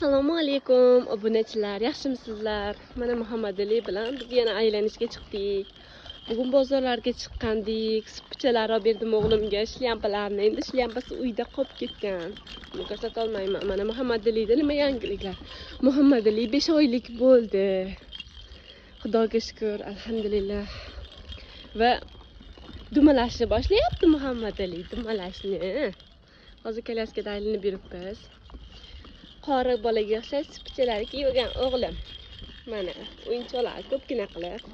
Assalomu alaykum obunachilar, yaxshimisizlar? Mana Muhammad Ali bilan biz yana aylanishga chiqdik. Bugun bozorlarga chiqqandik. Supchalar olib berdim o'g'limga, shlyampalarni. Endi shlyampasi uyda qolib ketgan. Buni ko'rsata olmayman. Mana Muhammad Alida nima yangiliklar? Muhammad Ali 5 oylik bo'ldi. Xudoga shukr, alhamdulillah. Va dumalashni boshlayapti Muhammad Ali, dumalashni. Hozir kolyaskada aylanib yuribmiz. Qori bolaga o'xshash supchalar kiygan o'g'lim. Mana o'yinchoqlar ko'pgina qilib.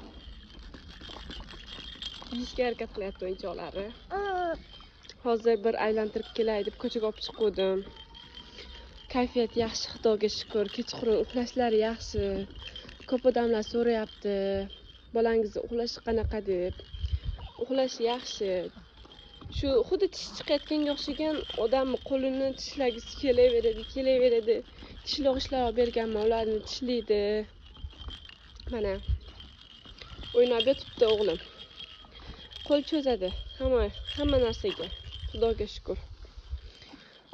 Yeyishga harakat qilyapti o'yinchoqlarni. Hozir bir aylantirib kelay deb ko'chaga olib chiqdim. Kayfiyat yaxshi, Xudoga shukr. Kechqurun uxlashlari yaxshi. Ko'p odamlar so'rayapti, bolangizni uxlashi qanaqa deb. Uxlashi yaxshi. Shu xuddi tish chiqayotganga o'xshagan odamni qo'lini tishlagisi kelaveradi. Tishlog'ichlar olib berganman, ularni tishlaydi. Mana o'ynab yotibdi o'g'lim. Qo'l cho'zadi hamma narsaga. Xudoga shukr.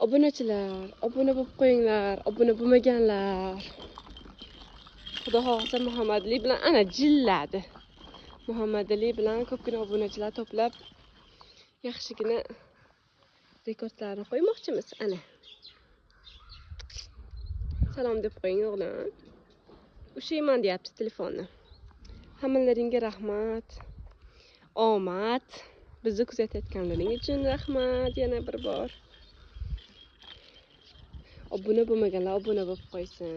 Obunachilar, obuna bo'lib qo'yinglar, obuna bo'lmaganlar. Xudo xohlasa Muhammad Ali bilan ana jilladi. Muhammad Ali bilan ko'pgina obunachilar to'plab yaxshigina rekordlarni qo'ymoqchimiz. Ana. Salom deb qo'ying o'g'lim. Ushlayman deyapti telefonni. Hammalaringga rahmat. Omad. Bizni kuzatayotganlaring uchun rahmat yana bir bor. Obuna bo'lmaganlar obuna bo'lib qo'ysin.